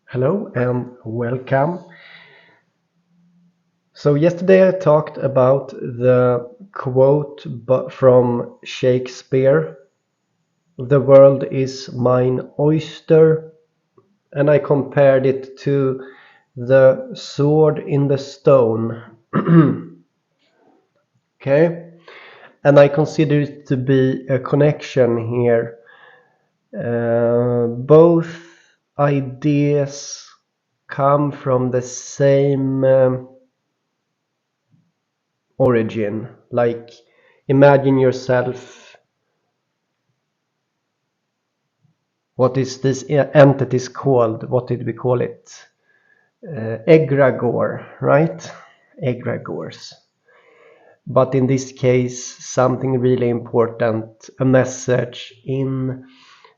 Hello and welcome. So yesterday I talked about the quote from Shakespeare, "The world is mine oyster," and I compared it to the sword in the stone. Okay, and I consider it to be a connection here. Both ideas come from the same origin. Like, imagine yourself, what is this entities called? What did we call it? Egregore, right? Egregores. But in this case, something really important, a message in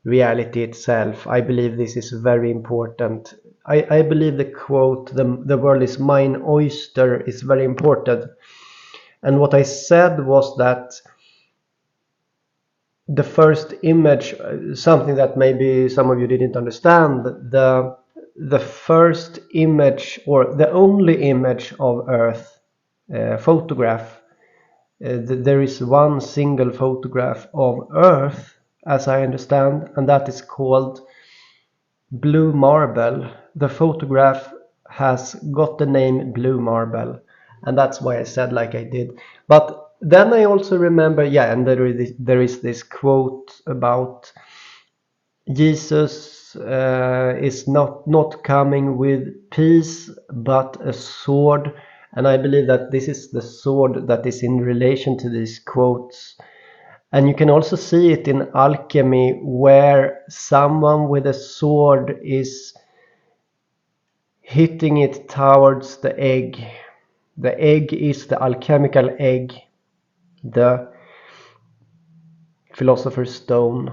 reality itself. I believe this is very important. I believe the quote, the world is mine oyster, is very important. And what I said was that the first image, something that maybe some of you didn't understand, the first image, or the only image of Earth, photograph, there is one single photograph of Earth, as I understand, and that is called Blue Marble. The photograph has got the name Blue Marble, and that's why I said like I did. But then I also remember, yeah, and there is this quote about Jesus is not coming with peace but a sword, and I believe that this is the sword that is in relation to these quotes. And you can also see it in alchemy, where someone with a sword is hitting it towards the egg. The egg is the alchemical egg, the philosopher's stone.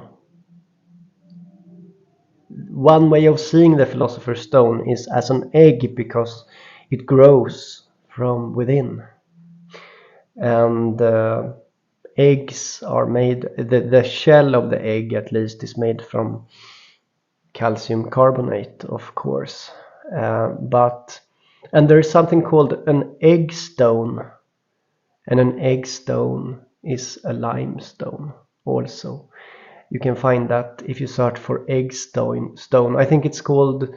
One way of seeing the philosopher's stone is as an egg, because it grows from within. And eggs are made, the shell of the egg at least is made from calcium carbonate, of course. And there is something called an egg stone, and an egg stone is a limestone also. You can find that if you search for egg stone. I think it's called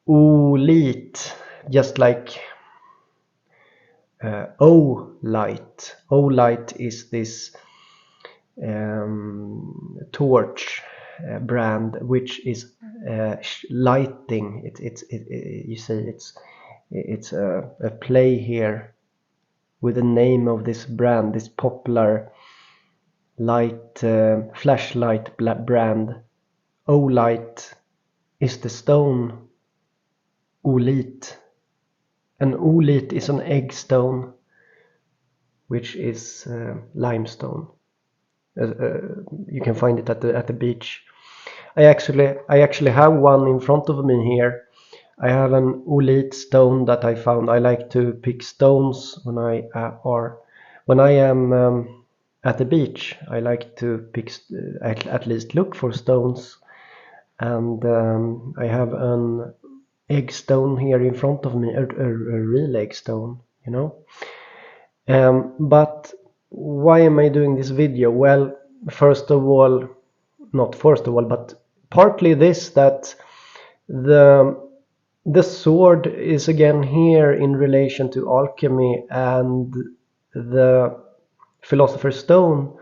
oolite, just like Oolite. Oolite is this torch brand which is lighting. You see, it's a play here with the name of this brand, this popular light flashlight brand. Oolite is the stone oolite, and oolite is an egg stone, which is limestone. You can find it at the beach. I actually have one in front of me here. I have an oolite stone that I found. I like to pick stones when I am at the beach. I like to pick, at least look for stones, and I have an egg stone here in front of me, a real egg stone, you know. But why am I doing this video? Well, not first of all, but partly this, that the sword is again here in relation to alchemy and the philosopher's stone,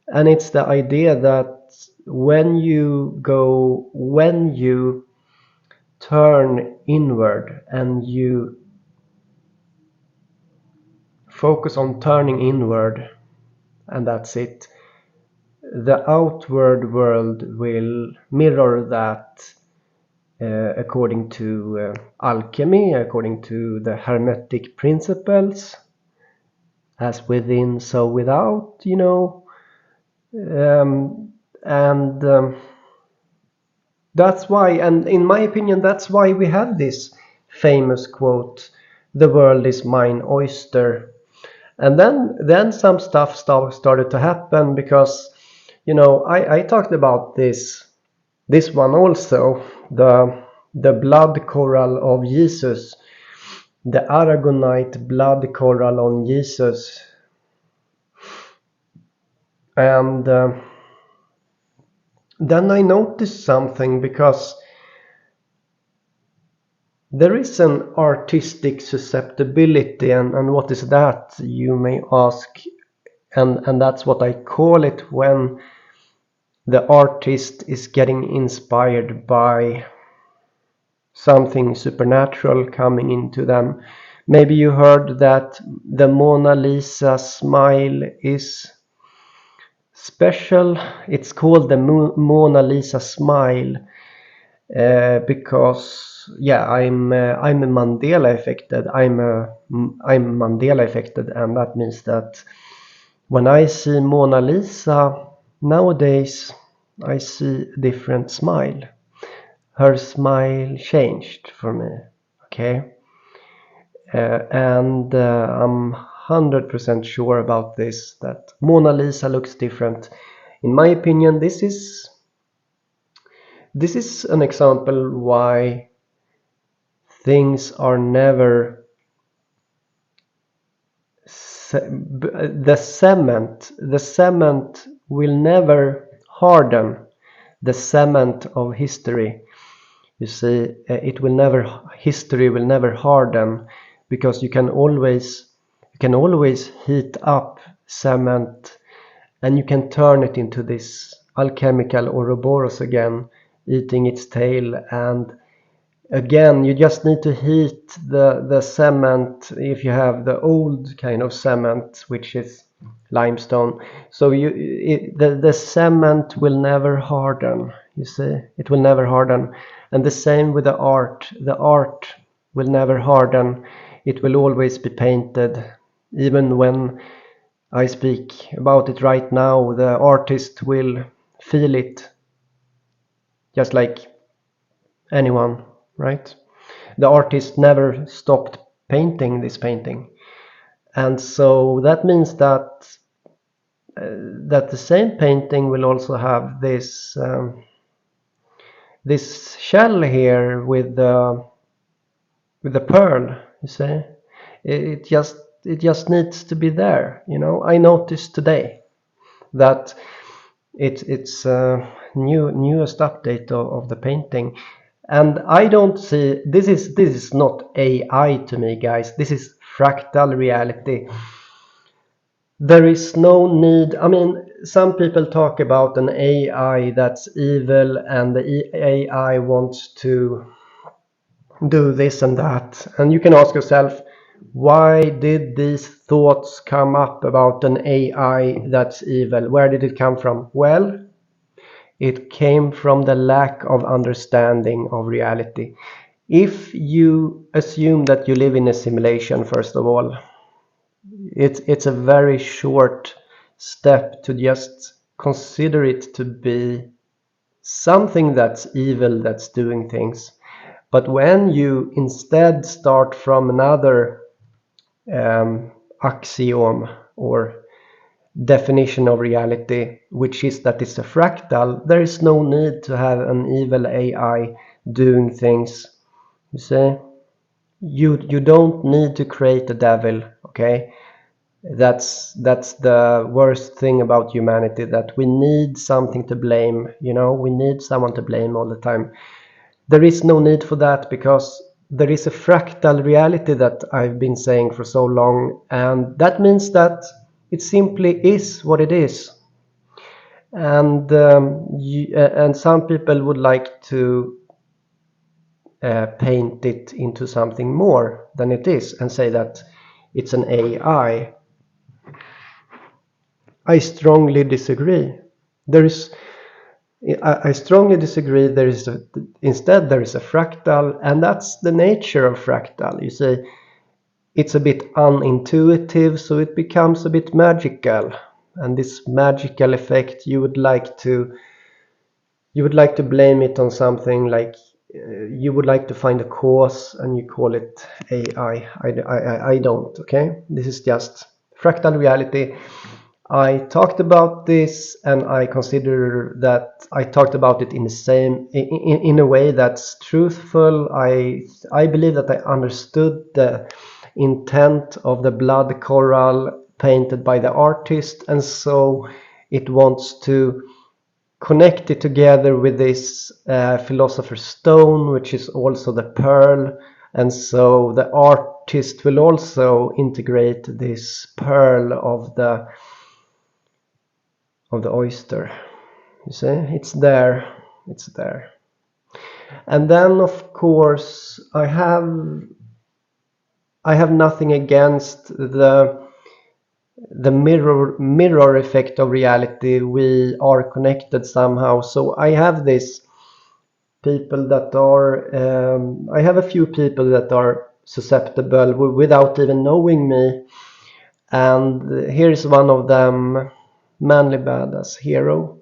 and it's the idea that when you turn inward and you focus on turning inward, and that's it, the outward world will mirror that, according to alchemy, according to the hermetic principles, as within so without, you know. And that's why, and in my opinion, that's why we have this famous quote, "The world is mine oyster." And then some stuff started to happen, because, you know, I talked about this one also, the blood coral of Jesus, the aragonite blood coral on Jesus. And then I noticed something, because there is an artistic susceptibility, and what is that, you may ask, and that's what I call it when the artist is getting inspired by something supernatural coming into them. Maybe you heard that the Mona Lisa smile is special. It's called the Mona Lisa smile because I'm Mandela affected. I'm Mandela affected, and that means that when I see Mona Lisa nowadays, I see a different smile. Her smile changed for me. Okay. And I'm 100% sure about this, that Mona Lisa looks different. In my opinion, this is an example why things are never the cement will never harden the cement of history. You see, history will never harden, because you can always heat up cement, and you can turn it into this alchemical Ouroboros again, eating its tail. And again, you just need to heat the cement if you have the old kind of cement, which is limestone. So the cement will never harden. You see, it will never harden. And the same with the art. The art will never harden. It will always be painted. Even when I speak about it right now, the artist will feel it just like anyone, right? The artist never stopped painting this painting. And so that means that the same painting will also have this this shell here with the pearl. You see, it just needs to be there. I noticed today that it's newest update of the painting, and I don't see this is not AI to me, guys. This is fractal reality. There is no need. I mean, some people talk about an AI that's evil, and the AI wants to do this and that. And you can ask yourself, why did these thoughts come up about an AI that's evil? Where did it come from? Well, it came from the lack of understanding of reality. If you assume that you live in a simulation, first of all, it's a very short step to just consider it to be something that's evil, that's doing things. But when you instead start from another axiom or definition of reality, which is that it's a fractal, there is no need to have an evil AI doing things. You see, you don't need to create a devil. Okay, that's the worst thing about humanity, that we need something to blame. We need someone to blame all the time. There is no need for that, because there is a fractal reality that I've been saying for so long, and that means that it simply is what it is. And and some people would like to paint it into something more than it is, and say that it's an AI. I strongly disagree. I strongly disagree. Instead there is a fractal, and that's the nature of fractal. You see, it's a bit unintuitive, so it becomes a bit magical. And this magical effect, you would like to blame it on something, like you would like to find a cause, and you call it AI. I don't. Okay, this is just fractal reality. I talked about this, and I consider that I talked about it in the same in a way that's truthful. I believe that I understood the intent of the blood coral painted by the artist, and so it wants to connect it together with this philosopher's stone, which is also the pearl, and so the artist will also integrate this pearl of the oyster. You see, it's there, and then of course I have nothing against the mirror effect of reality. We are connected somehow, so I have this people that are I have a few people that are susceptible without even knowing me, and here's one of them, Manly Badass Hero.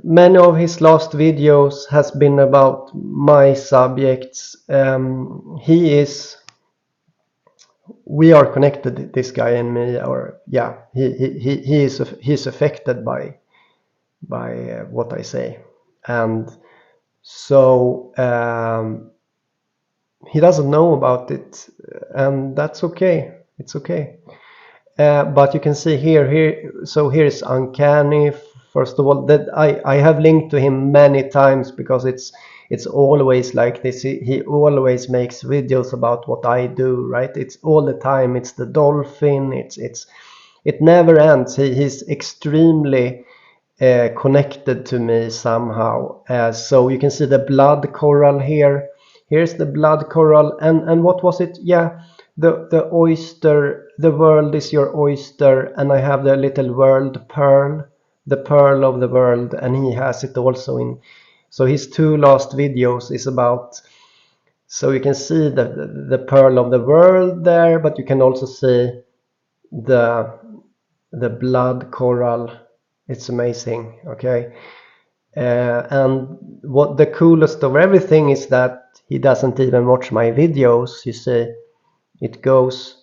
Many of his last videos has been about my subjects. We are connected, this guy and me, or yeah, he's affected by what I say, and so he doesn't know about it, and that's okay. It's okay. But you can see here. So here's Uncanny. First of all, that I have linked to him many times because it's always like this. He always makes videos about what I do, right? It's all the time. It's the dolphin. It never ends. He's extremely connected to me somehow. So you can see the blood coral here. Here's the blood coral, and what was it? Yeah, the oyster. The world is your oyster, and I have the little world pearl, the pearl of the world, and he has it also in. So his two last videos is about. So you can see the pearl of the world there, but you can also see the blood coral. It's amazing. Okay. And what the coolest of everything is that he doesn't even watch my videos. You see, it goes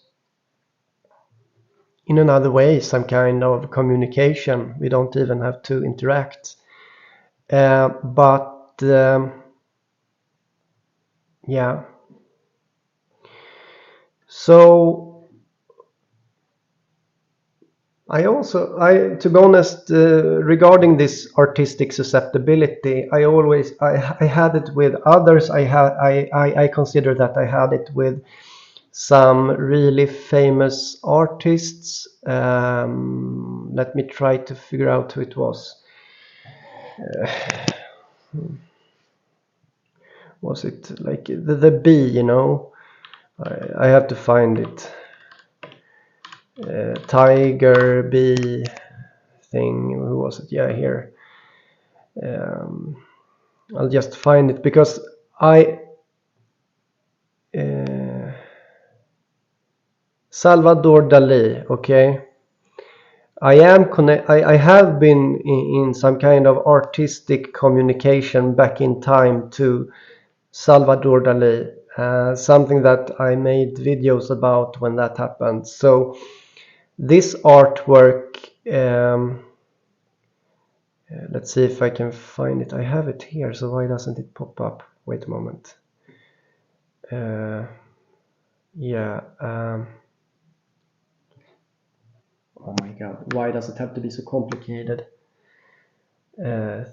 in another way, some kind of communication. We don't even have to interact. But yeah. So to be honest, regarding this artistic susceptibility, I had it with others. I consider that I had it with some really famous artists. Let me try to figure out who it was. Was it like the bee, you know? I have to find it. Tiger bee thing. Who was it? Yeah, here. I'll just find it because Salvador Dali. Okay, I have been in some kind of artistic communication back in time to Salvador Dali. Something that I made videos about when that happened. So this artwork. Let's see if I can find it. I have it here, so why doesn't it pop up? Wait a moment. Yeah. Oh my god, why does it have to be so complicated?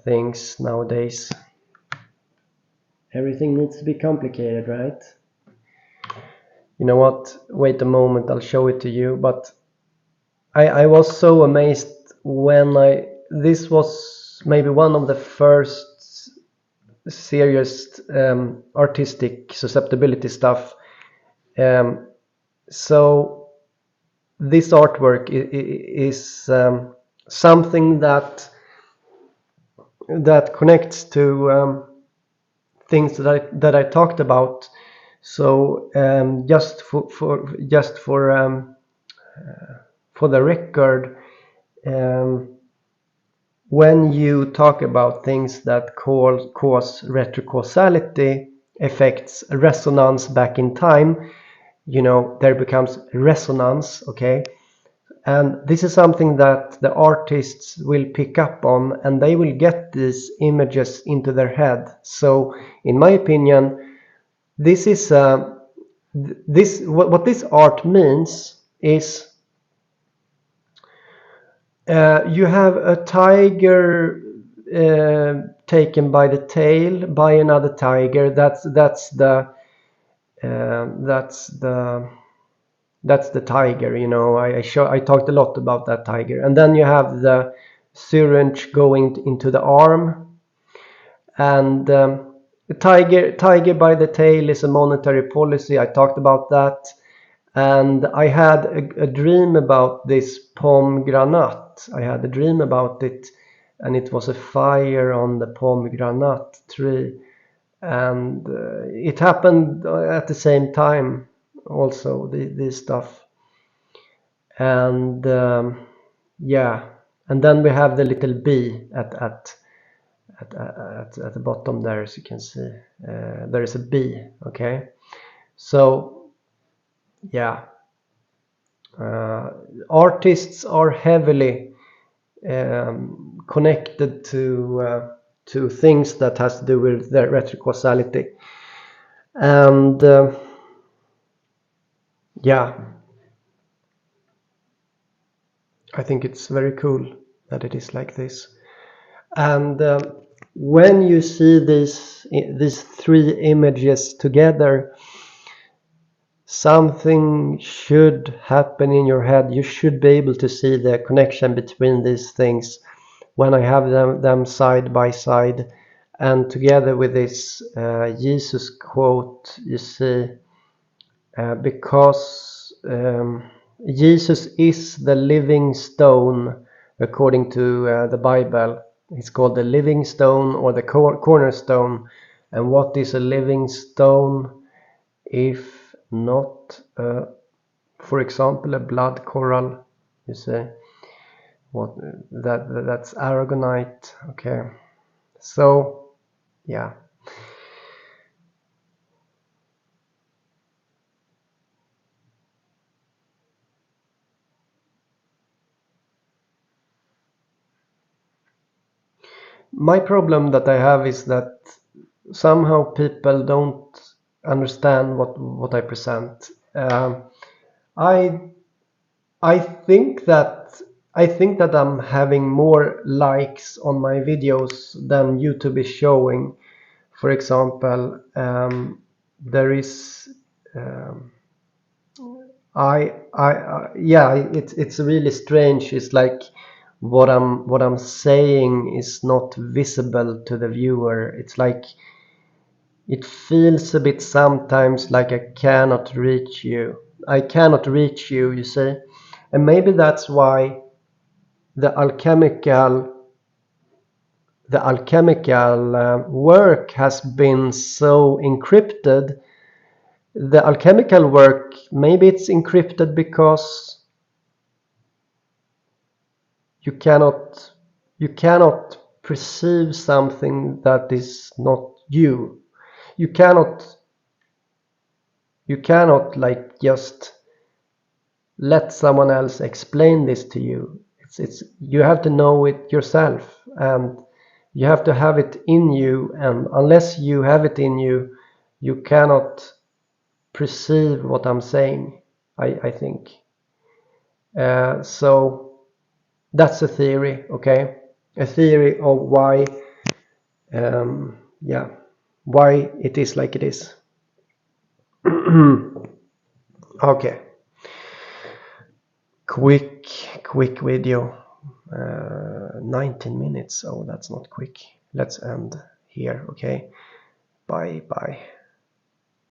Things nowadays. Everything needs to be complicated, right? You know what? Wait a moment, I'll show it to you. But I was so amazed when this was maybe one of the first serious artistic susceptibility stuff. So this artwork is something that connects to things that I talked about. So just for the record, when you talk about things that cause retrocausality effects, resonance back in time, you know, there becomes resonance, okay? And this is something that the artists will pick up on, and they will get these images into their head. So in my opinion, this is what this art means is you have a tiger taken by the tail by another tiger. That's the tiger, you know. I talked a lot about that tiger. And then you have the syringe going into the arm, and the tiger by the tail is a monetary policy. I talked about that. And I had a dream about this pomegranate. I had a dream about it, and it was a fire on the pomegranate tree. And it happened at the same time also, this stuff. And yeah, and then we have the little bee at the bottom there, as you can see. There is a bee, okay? So yeah, artists are heavily connected to things that has to do with their retrocausality. And yeah, I think it's very cool that it is like this. And when you see these three images together, something should happen in your head. You should be able to see the connection between these things when I have them side by side. And together with this Jesus quote, you see, because Jesus is the living stone according to the Bible. It's called the living stone or the cornerstone. And what is a living stone if not, for example, a blood coral? You say that's aragonite. Okay, so yeah. My problem that I have is that somehow people don't understand what I present. I think that I'm having more likes on my videos than YouTube is showing. For example, there is yeah, it's really strange. It's like what I'm saying is not visible to the viewer. It's like it feels a bit sometimes like I cannot reach you. I cannot reach you, you see. And maybe that's why the alchemical work has been so encrypted. The alchemical work, maybe it's encrypted because you cannot perceive something that is not you. You cannot like just let someone else explain this to you. It's you have to know it yourself, and you have to have it in you, and unless you have it in you, you cannot perceive what I'm saying, I think. So that's a theory, okay? A theory of why yeah, why it is like it is. Okay, quick video, 19 minutes. Oh, that's not quick. Let's end here. Okay, bye.